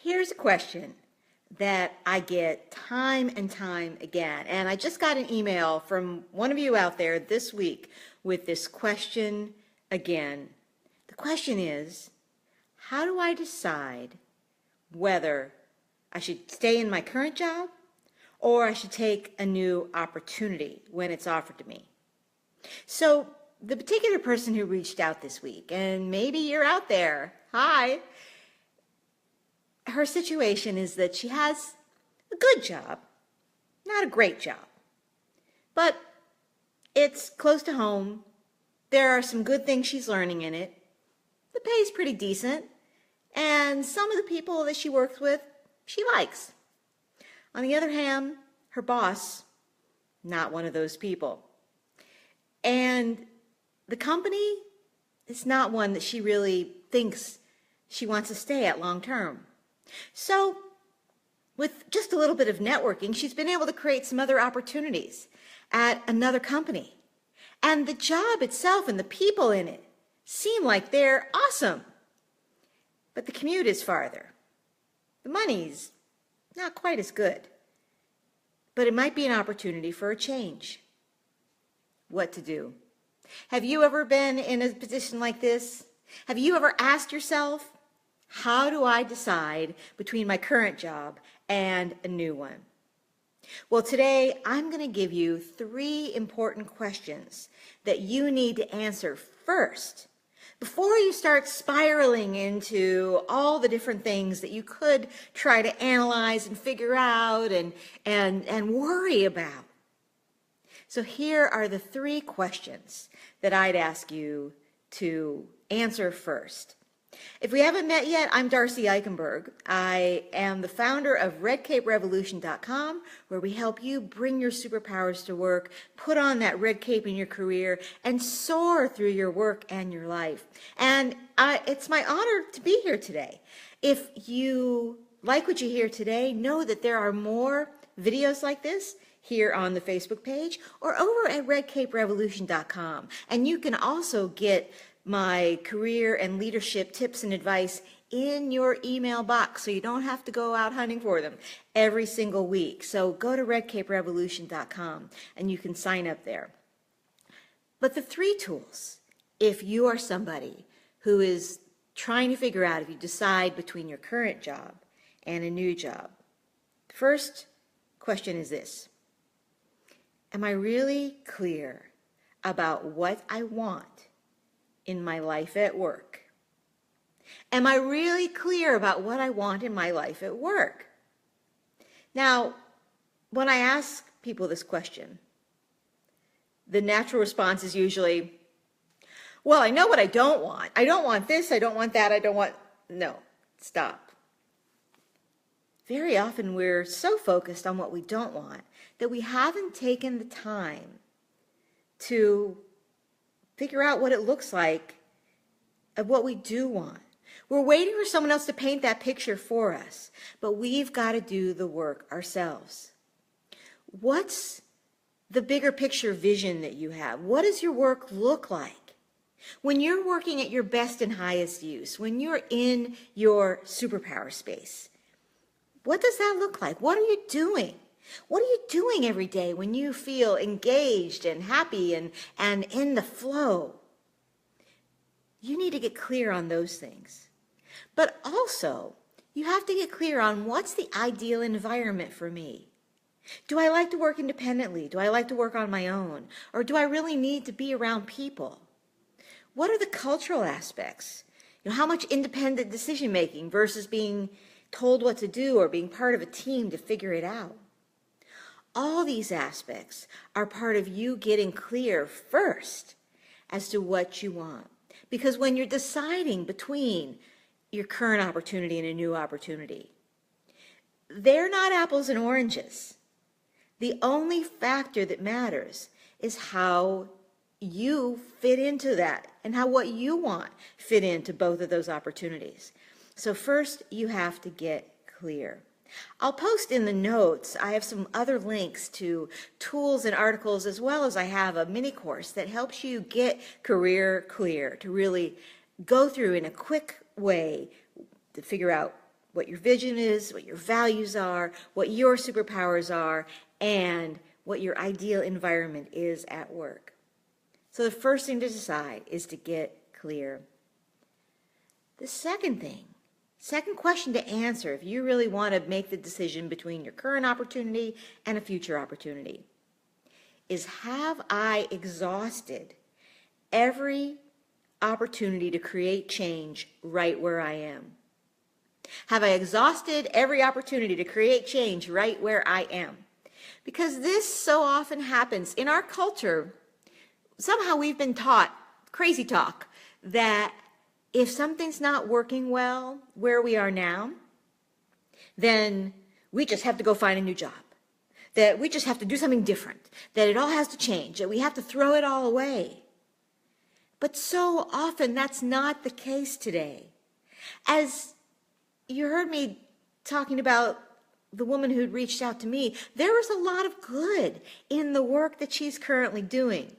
Here's a question that I get time and time again, and I just got an email from one of you out there this week with this question again. The question is, how do I decide whether I should stay in my current job or I should take a new opportunity when it's offered to me? So the particular person who reached out this week, and maybe you're out there, hi, her situation is that she has a good job, not a great job, but it's close to home. There are some good things she's learning in it. The pay is pretty decent, and some of the people that she works with, she likes. On the other hand, her boss, not one of those people. And the company is not one that she really thinks she wants to stay at long term. So with just a little bit of networking, she's been able to create some other opportunities at another company. And the job itself and the people in it seem like they're awesome. But the commute is farther. The money's not quite as good. But it might be an opportunity for a change. What to do? Have you ever been in a position like this? Have you ever asked yourself, how do I decide between my current job and a new one? Well, today I'm going to give you 3 important questions that you need to answer first before you start spiraling into all the different things that you could try to analyze and figure out and worry about. So here are the 3 questions that I'd ask you to answer first. If we haven't met yet, I'm Darcy Eikenberg. I am the founder of RedCapeRevolution.com, where we help you bring your superpowers to work, put on that red cape in your career, and soar through your work and your life. And it's my honor to be here today. If you like what you hear today, know that there are more videos like this here on the Facebook page or over at RedCapeRevolution.com. And you can also get my career and leadership tips and advice in your email box, so you don't have to go out hunting for them every single week. So go to redcaperevolution.com and you can sign up there. But the 3 tools, if you are somebody who is trying to figure out if you decide between your current job and a new job, the first question is this: am I really clear about what I want in my life at work? Am I really clear about what I want in my life at work? Now, when I ask people this question, the natural response is usually, well, I know what I don't want. I don't want this, I don't want that, I don't want... No, stop. Very often we're so focused on what we don't want that we haven't taken the time to figure out what it looks like of what we do want. We're waiting for someone else to paint that picture for us, but we've got to do the work ourselves. What's the bigger picture vision that you have? What does your work look like? When you're working at your best and highest use, when you're in your superpower space, what does that look like? What are you doing? What are you doing every day when you feel engaged and happy and in the flow? You need to get clear on those things. But also, you have to get clear on what's the ideal environment for me. Do I like to work independently? Do I like to work on my own? Or do I really need to be around people? What are the cultural aspects? How much independent decision making versus being told what to do or being part of a team to figure it out? All these aspects are part of you getting clear first as to what you want. Because when you're deciding between your current opportunity and a new opportunity, they're not apples and oranges. The only factor that matters is how you fit into that and how what you want fit into both of those opportunities. So first, you have to get clear. I'll post in the notes, I have some other links to tools and articles, as well as I have a mini course that helps you get career clear, to really go through in a quick way to figure out what your vision is, what your values are, what your superpowers are, and what your ideal environment is at work. So the first thing to decide is to get clear. The second question to answer if you really want to make the decision between your current opportunity and a future opportunity is, have I exhausted every opportunity to create change right where I am? Have I exhausted every opportunity to create change right where I am? Because this so often happens in our culture. Somehow we've been taught, crazy talk, that if something's not working well where we are now, then we just have to go find a new job, that we just have to do something different, that it all has to change, that we have to throw it all away. But so often that's not the case today. As you heard me talking about the woman who'd reached out to me, there was a lot of good in the work that she's currently doing.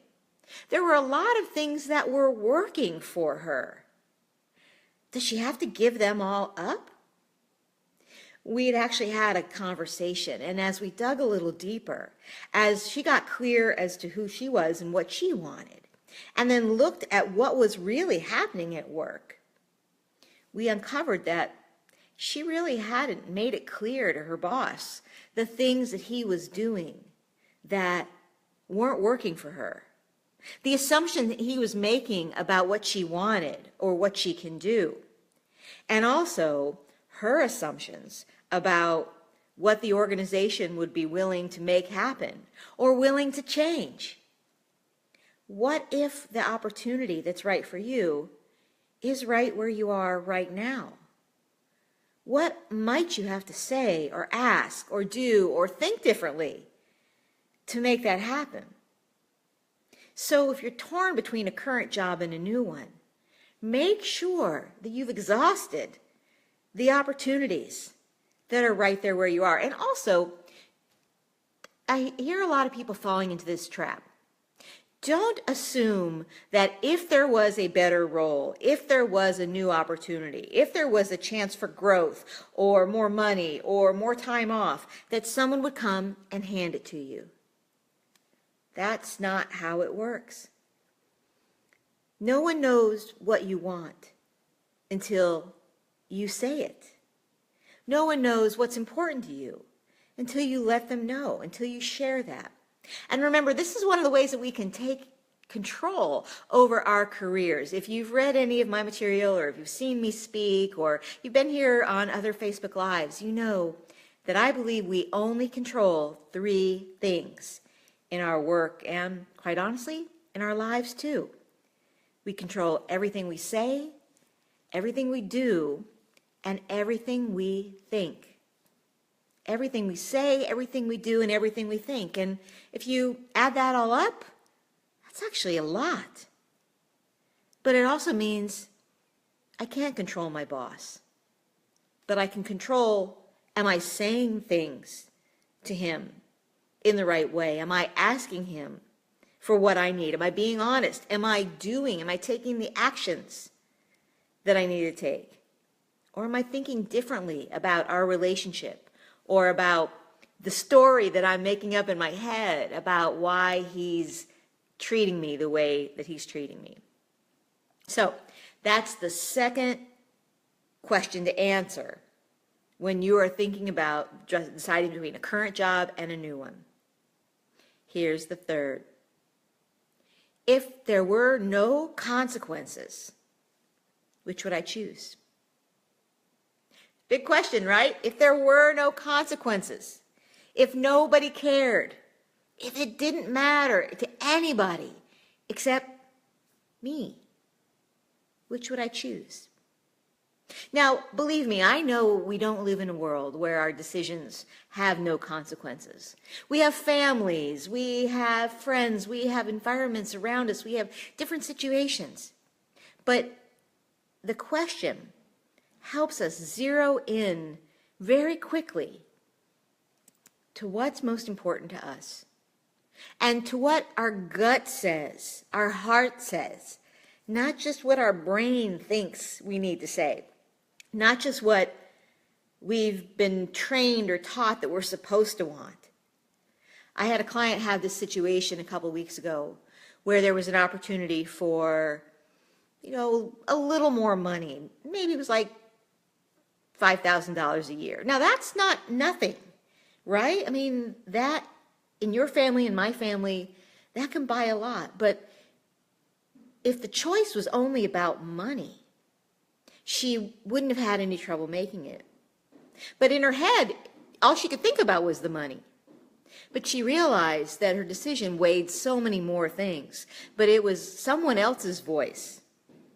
There were a lot of things that were working for her. Does she have to give them all up? We had actually had a conversation, and as we dug a little deeper, as she got clear as to who she was and what she wanted, and then looked at what was really happening at work, we uncovered that she really hadn't made it clear to her boss the things that he was doing that weren't working for her. The assumption that he was making about what she wanted or what she can do. And also her assumptions about what the organization would be willing to make happen or willing to change. What if the opportunity that's right for you is right where you are right now? What might you have to say or ask or do or think differently to make that happen? So if you're torn between a current job and a new one, make sure that you've exhausted the opportunities that are right there where you are. And also, I hear a lot of people falling into this trap. Don't assume that if there was a better role, if there was a new opportunity, if there was a chance for growth or more money or more time off, that someone would come and hand it to you. That's not how it works. No one knows what you want until you say it. No one knows what's important to you until you let them know, until you share that. And remember, this is one of the ways that we can take control over our careers. If you've read any of my material, or if you've seen me speak, or you've been here on other Facebook Lives, you know that I believe we only control 3 things in our work and, quite honestly, in our lives too. We control everything we say, everything we do, and everything we think. Everything we say, everything we do, and everything we think. And if you add that all up, that's actually a lot. But it also means I can't control my boss. But I can control, am I saying things to him in the right way? Am I asking him for what I need? Am I being honest? Am I taking the actions that I need to take? Or am I thinking differently about our relationship, or about the story that I'm making up in my head about why he's treating me the way that he's treating me? So that's the second question to answer when you are thinking about deciding between a current job and a new one. Here's the third. If there were no consequences, which would I choose? Big question, right? If there were no consequences, if nobody cared, if it didn't matter to anybody except me, which would I choose? Now, believe me, I know we don't live in a world where our decisions have no consequences. We have families, we have friends, we have environments around us, we have different situations. But the question helps us zero in very quickly to what's most important to us and to what our gut says, our heart says, not just what our brain thinks we need to say, not just what we've been trained or taught that we're supposed to want. I had a client have this situation a couple of weeks ago where there was an opportunity for, a little more money. Maybe it was like $5,000 a year. Now that's not nothing, right? I mean, that in your family and my family, that can buy a lot. But if the choice was only about money, she wouldn't have had any trouble making it. But in her head, all she could think about was the money. But she realized that her decision weighed so many more things. But it was someone else's voice,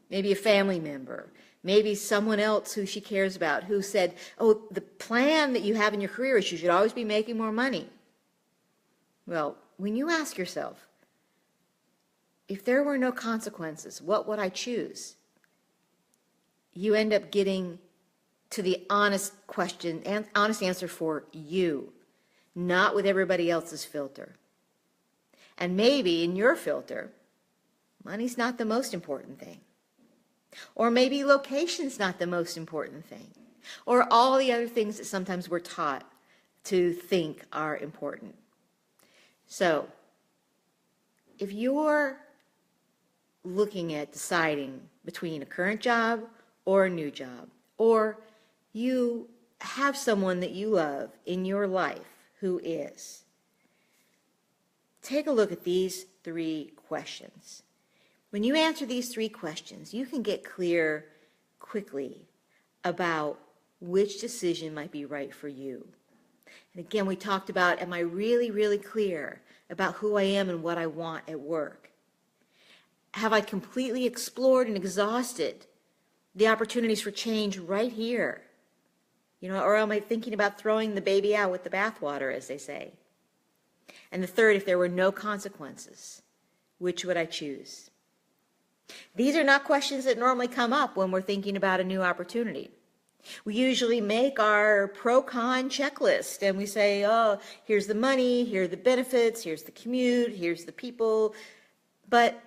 maybe a family member, maybe someone else who she cares about, who said, oh, the plan that you have in your career is you should always be making more money. Well, when you ask yourself, if there were no consequences, what would I choose? You end up getting to the honest question and honest answer for you, not with everybody else's filter. And maybe in your filter, money's not the most important thing. Or maybe location's not the most important thing. Or all the other things that sometimes we're taught to think are important. So, if you're looking at deciding between a current job or a new job, or you have someone that you love in your life who is, take a look at these 3 questions. When you answer these 3 questions, you can get clear quickly about which decision might be right for you. And again, we talked about, am I really, really clear about who I am and what I want at work? Have I completely explored and exhausted the opportunities for change right here? Or am I thinking about throwing the baby out with the bathwater, as they say? And the third, if there were no consequences, which would I choose? These are not questions that normally come up when we're thinking about a new opportunity. We usually make our pro-con checklist and we say, oh, here's the money, here are the benefits, here's the commute, here's the people. But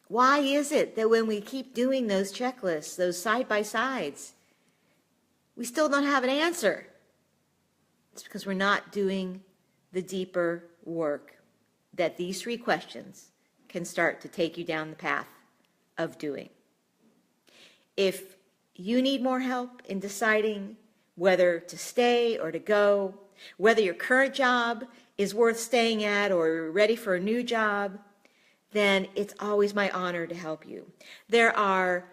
why is it that when we keep doing those checklists, those side-by-sides, we still don't have an answer? It's because we're not doing the deeper work that these 3 questions can start to take you down the path of doing. If you need more help in deciding whether to stay or to go, whether your current job is worth staying at or you're ready for a new job, then it's always my honor to help you. There are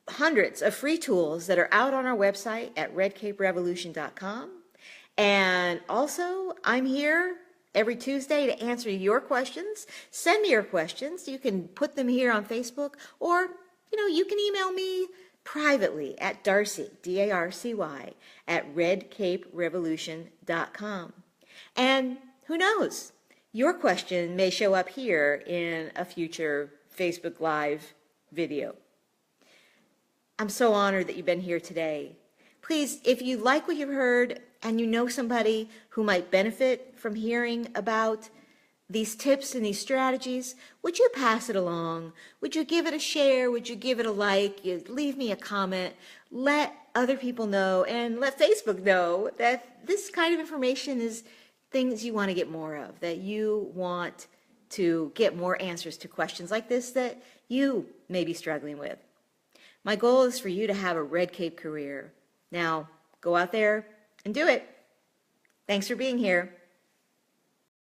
hundreds of free tools that are out on our website at redcaperevolution.com. And also, I'm here every Tuesday to answer your questions. Send me your questions. You can put them here on Facebook, or, you can email me privately at Darcy, D-A-R-C-Y, at redcaperevolution.com. And who knows? Your question may show up here in a future Facebook Live video. I'm so honored that you've been here today. Please, if you like what you've heard and you know somebody who might benefit from hearing about these tips and these strategies, would you pass it along? Would you give it a share? Would you give it a like? Leave me a comment. Let other people know and let Facebook know that this kind of information is things you want to get more of, that you want to get more answers to questions like this that you may be struggling with. My goal is for you to have a Red Cape career. Now, go out there and do it. Thanks for being here.